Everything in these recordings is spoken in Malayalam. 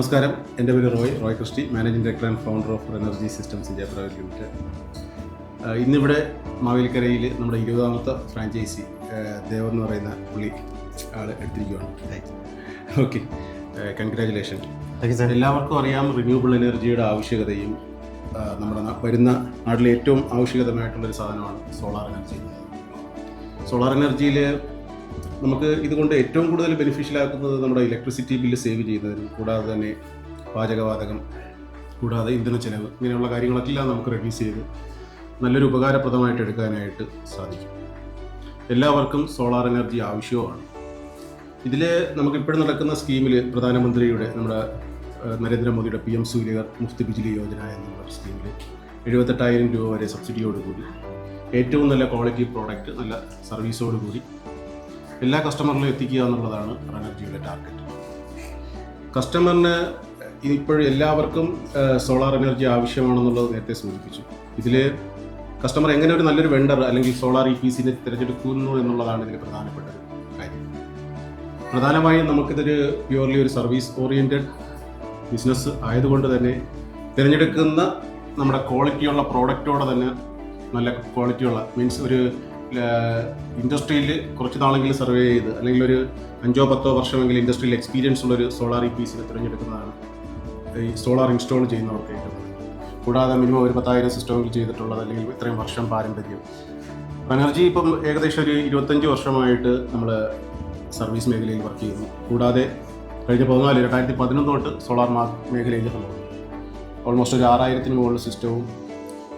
നമസ്കാരം, എൻ്റെ പേര് Roy Christy, managing director and founder of energy systems India private limited. ഇന്നിവിടെ മാവേലിക്കരയിൽ നമ്മുടെ 20ാമത്തെ ഫ്രാഞ്ചൈസി ദേവൻ എന്ന് പറയുന്ന പുള്ളി ആൾ എടുത്തിരിക്കുകയാണ്. Okay, congratulation. എല്ലാവർക്കും അറിയാം റിന്യൂവബിൾ എനർജിയുടെ ആവശ്യകതയും നമ്മുടെ വരുന്ന നാട്ടിലെ ഏറ്റവും ആവശ്യകതമായിട്ടുള്ളൊരു സാധനമാണ് സോളാർ എനർജി. സോളാർ എനർജിയിൽ നമുക്ക് ഇതുകൊണ്ട് ഏറ്റവും കൂടുതൽ ബെനിഫിഷ്യലാക്കുന്നത് നമ്മുടെ ഇലക്ട്രിസിറ്റി ബില്ല് സേവ് ചെയ്യുന്നതിനും കൂടാതെ തന്നെ പാചകവാതകം കൂടാതെ ഇന്ധന ചെലവ് ഇങ്ങനെയുള്ള കാര്യങ്ങളെല്ലാം നമുക്ക് റെഡ്യൂസ് ചെയ്ത് നല്ലൊരു ഉപകാരപ്രദമായിട്ട് എടുക്കാനായിട്ട് സാധിക്കും. എല്ലാവർക്കും സോളാർ എനർജി ആവശ്യവുമാണ്. ഇതിൽ നമുക്കിപ്പോഴും നടക്കുന്ന സ്കീമിൽ പ്രധാനമന്ത്രിയുടെ നമ്മുടെ നരേന്ദ്രമോദിയുടെ PM സൂര്യഗർ മുഫ്ത് ബിജ്ലി യോജന എന്നുള്ള സ്കീമിൽ 78,000 രൂപ വരെ സബ്സിഡിയോടുകൂടി ഏറ്റവും നല്ല ക്വാളിറ്റി പ്രോഡക്റ്റ് നല്ല സർവീസോടുകൂടി എല്ലാ കസ്റ്റമറിലും എത്തിക്കുക എന്നുള്ളതാണ് എനർജിയുടെ ടാർഗറ്റ്. കസ്റ്റമറിന് ഇപ്പോഴും എല്ലാവർക്കും സോളാർ എനർജി ആവശ്യമാണെന്നുള്ളത് നേരത്തെ സൂചിപ്പിച്ചു. ഇതിൽ കസ്റ്റമർ എങ്ങനെ ഒരു നല്ലൊരു വെണ്ടർ അല്ലെങ്കിൽ സോളാർ EPCനെ തിരഞ്ഞെടുക്കുന്നു എന്നുള്ളതാണ് ഇതിൽ പ്രധാനപ്പെട്ട ഒരു കാര്യം. പ്രധാനമായും നമുക്കിതൊരു പ്യുവർലി ഒരു സർവീസ് ഓറിയൻറ്റഡ് ബിസിനസ് ആയതുകൊണ്ട് തന്നെ തിരഞ്ഞെടുക്കുന്ന നമ്മുടെ ക്വാളിറ്റിയുള്ള പ്രോഡക്റ്റോടെ തന്നെ നല്ല ക്വാളിറ്റിയുള്ള മീൻസ് ഒരു ഇൻഡസ്ട്രിയിൽ കുറച്ച് നാളെങ്കിലും സർവേ ചെയ്ത് അല്ലെങ്കിൽ ഒരു 5-10 വർഷമെങ്കിലും ഇൻഡസ്ട്രിയിൽ എക്സ്പീരിയൻസ് ഉള്ളൊരു സോളാർ EPCനെ തിരഞ്ഞെടുക്കുന്നതാണ് ഈ സോളാർ ഇൻസ്റ്റാൾ ചെയ്യുന്നവർക്ക് ഏറ്റവും. കൂടാതെ മിനിമം ഒരു 10,000 സിസ്റ്റങ്ങൾ ചെയ്തിട്ടുള്ളത് അല്ലെങ്കിൽ ഇത്രയും വർഷം പാരമ്പര്യം. എനർജി ഇപ്പം ഏകദേശം ഒരു 25 വർഷമായിട്ട് നമ്മൾ സർവീസ് മേഖലയിൽ വർക്ക് ചെയ്യുന്നു. കൂടാതെ കഴിഞ്ഞ 2011 തൊട്ട് സോളാർ മേഖലയിൽ നമ്മൾ ഓൾമോസ്റ്റ് ഒരു 6,000-ന് മുകളിൽ സിസ്റ്റവും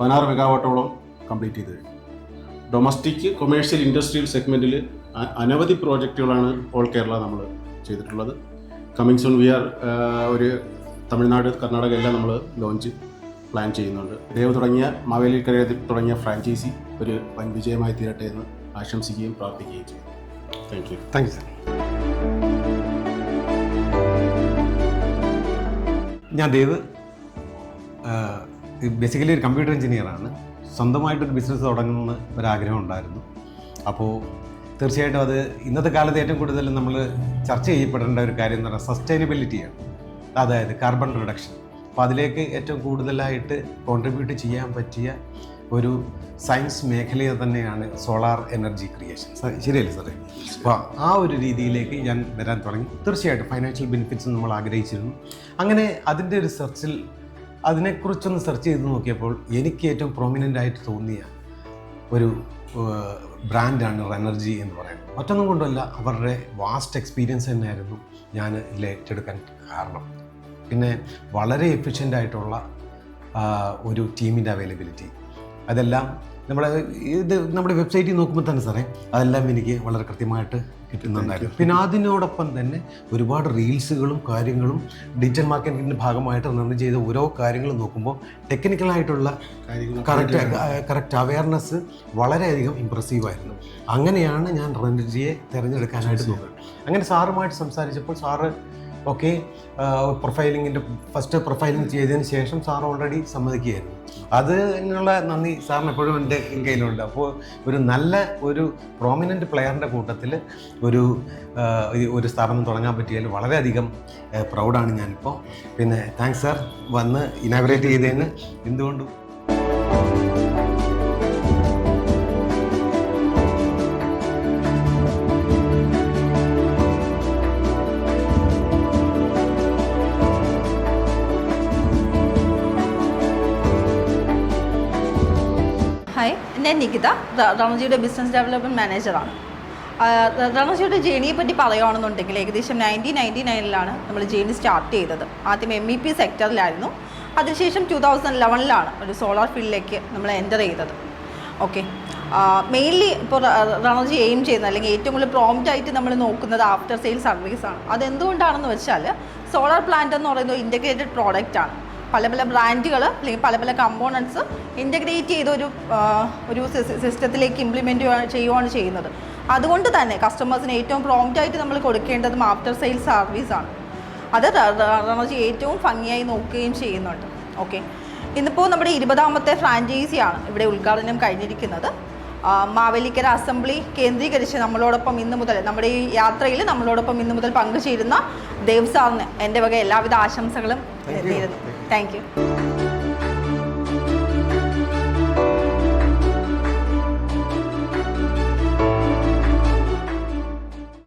16 മെഗാവാട്ടോളം കംപ്ലീറ്റ് ചെയ്ത് കഴിഞ്ഞു. ഡൊമസ്റ്റിക് കൊമേഴ്ഷ്യൽ ഇൻഡസ്ട്രിയൽ സെഗ്മെൻറ്റിൽ അനവധി പ്രോജക്റ്റുകളാണ് ഓൾ കേരള നമ്മൾ ചെയ്തിട്ടുള്ളത്. കമ്മിങ് സൂൺ ഒരു തമിഴ്നാട്, കർണാടക എല്ലാം നമ്മൾ ലോഞ്ച് പ്ലാൻ ചെയ്യുന്നുണ്ട്. ദേവ് തുടങ്ങിയ മാവേലിക്കര തുടങ്ങിയ ഫ്രാഞ്ചൈസി ഒരു വൻ വിജയമായി തീരട്ടെ എന്ന് ആശംസിക്കുകയും പ്രാർത്ഥിക്കുകയും ചെയ്യും. Thank you sir. ഞാൻ ദേവ്, ബേസിക്കലി ഒരു കമ്പ്യൂട്ടർ എഞ്ചിനീയറാണ്. സ്വന്തമായിട്ടൊരു ബിസിനസ് തുടങ്ങുന്ന ഒരാഗ്രഹം ഉണ്ടായിരുന്നു. അപ്പോൾ തീർച്ചയായിട്ടും അത് ഇന്നത്തെ കാലത്ത് ഏറ്റവും കൂടുതൽ നമ്മൾ ചർച്ച ചെയ്യപ്പെടേണ്ട ഒരു കാര്യം എന്ന് പറഞ്ഞാൽ സസ്റ്റൈനബിലിറ്റിയാണ്, അതായത് കാർബൺ റിഡക്ഷൻ. അപ്പോൾ അതിലേക്ക് ഏറ്റവും കൂടുതലായിട്ട് കോൺട്രിബ്യൂട്ട് ചെയ്യാൻ പറ്റിയ ഒരു സയൻസ് മേഖല തന്നെയാണ് സോളാർ എനർജി ക്രിയേഷൻ. ശരിയല്ലേ സാറേ? അപ്പോൾ ആ ഒരു രീതിയിലേക്ക് ഞാൻ വരാൻ തുടങ്ങി. തീർച്ചയായിട്ടും ഫൈനാൻഷ്യൽ ബെനിഫിറ്റ്സ് നമ്മൾ ആഗ്രഹിച്ചിരുന്നു. അങ്ങനെ അതിൻ്റെ ഒരു സെർച്ചിൽ അതിനെക്കുറിച്ചൊന്ന് സെർച്ച് ചെയ്ത് നോക്കിയപ്പോൾ എനിക്ക് ഏറ്റവും പ്രൊമിനൻ്റ് ആയിട്ട് തോന്നിയ ഒരു ബ്രാൻഡാണ് റെനർജി എന്ന് പറയുന്നത്. മറ്റൊന്നും കൊണ്ടല്ല, അവരുടെ വാസ്റ്റ് എക്സ്പീരിയൻസ് തന്നെയായിരുന്നു ഞാൻ ഇതിൽ ഏറ്റെടുക്കാൻ കാരണം. പിന്നെ വളരെ എഫിഷ്യൻ്റായിട്ടുള്ള ഒരു ടീമിൻ്റെ അവൈലബിലിറ്റി, അതെല്ലാം നമ്മുടെ വെബ്സൈറ്റിൽ നോക്കുമ്പോൾ തന്നെ സാറേ അതെല്ലാം എനിക്ക് വളരെ കൃത്യമായിട്ട് കിട്ടുന്നുണ്ടായിരുന്നു. പിന്നെ അതിനോടൊപ്പം തന്നെ ഒരുപാട് റീൽസുകളും കാര്യങ്ങളും ഡിജിറ്റൽ മാർക്കറ്റിങ്ങിൻ്റെ ഭാഗമായിട്ട് റൺ ചെയ്ത ഓരോ കാര്യങ്ങളും നോക്കുമ്പോൾ ടെക്നിക്കലായിട്ടുള്ള കറക്റ്റ് അവയർനെസ് വളരെയധികം ഇമ്പ്രസീവായിരുന്നു. അങ്ങനെയാണ് ഞാൻ റെനർജിയെ തിരഞ്ഞെടുക്കാനായിട്ട് നോക്കുന്നത്. അങ്ങനെ സാറുമായിട്ട് സംസാരിച്ചപ്പോൾ സാറ് ഓക്കെ പ്രൊഫൈലിങ്ങിൻ്റെ ഫസ്റ്റ് പ്രൊഫൈലിംഗ് ചെയ്തതിന് ശേഷം സാർ ഓൾറെഡി സമ്മതിക്കുകയായിരുന്നു. അതിനുള്ള നന്ദി സാറിന് എപ്പോഴും എൻ്റെ കയ്യിലുണ്ട്. അപ്പോൾ ഒരു പ്രോമിനൻ്റ് പ്ലെയറിൻ്റെ കൂട്ടത്തിൽ ഒരു സ്ഥാപനം തുടങ്ങാൻ പറ്റിയതിൽ വളരെയധികം പ്രൗഡാണ് ഞാനിപ്പോൾ. പിന്നെ താങ്ക്സ് സാർ വന്ന് ഇനാഗുറേറ്റ് ചെയ്തതിന്. എന്തുകൊണ്ടും ഹായ്, ഞാൻ നികിത, റെനർജിയുടെ ബിസിനസ് ഡെവലപ്മെൻറ്റ് മാനേജറാണ്. റെനർജിയുടെ ജേണിയെ പറ്റി പറയുകയാണെന്നുണ്ടെങ്കിൽ ഏകദേശം 1999 നമ്മൾ ജേണി സ്റ്റാർട്ട് ചെയ്തത്. ആദ്യം MEP സെക്ടറിലായിരുന്നു. അതിനുശേഷം 2011 ഒരു സോളാർ ഫീൽഡിലേക്ക് നമ്മൾ എൻ്റർ ചെയ്തത്. ഓക്കെ, മെയിൻലി ഇപ്പോൾ റെനർജി എയിം ചെയ്യുന്നത് അല്ലെങ്കിൽ ഏറ്റവും കൂടുതൽ പ്രോംപ്റ്റ് ആയിട്ട് നമ്മൾ നോക്കുന്നത് ആഫ്റ്റർ സെയിൽ സർവീസാണ്. അതെന്തുകൊണ്ടാണെന്ന് വെച്ചാൽ സോളാർ പ്ലാന്റ് എന്ന് പറയുന്നത് ഇൻ്റഗ്രേറ്റഡ് പ്രോഡക്റ്റാണ്. പല ബ്രാൻഡുകൾ അല്ലെങ്കിൽ പല കമ്പോണൻസ് ഇൻ്റഗ്രേറ്റ് ചെയ്ത് ഒരു സിസ്റ്റത്തിലേക്ക് ഇംപ്ലിമെൻറ്റ് ചെയ്യുകയാണ് ചെയ്യുന്നത്. അതുകൊണ്ട് തന്നെ കസ്റ്റമേഴ്സിന് ഏറ്റവും പ്രോംപ്റ്റായിട്ട് നമ്മൾ കൊടുക്കേണ്ടതും ആഫ്റ്റർ സെയിൽ സർവീസാണ്. അത് റെനർജി ഏറ്റവും ഭംഗിയായി നോക്കുകയും ചെയ്യുന്നുണ്ട്. ഓക്കെ, ഇന്നിപ്പോൾ നമ്മുടെ 20ാമത്തെ ഫ്രാഞ്ചൈസിയാണ് ഇവിടെ ഉദ്ഘാടനം കഴിഞ്ഞിരിക്കുന്നത്. മാവേലിക്കര അസംബ്ലി കേന്ദ്രീകരിച്ച് നമ്മളോടൊപ്പം ഇന്ന് മുതൽ നമ്മുടെ ഈ യാത്രയിൽ നമ്മളോടൊപ്പം ഇന്ന് മുതൽ പങ്കുചേരുന്ന ദേവ് സാറിന് എൻ്റെ വക എല്ലാവിധ ആശംസകളും നേരുന്നു. Thank you.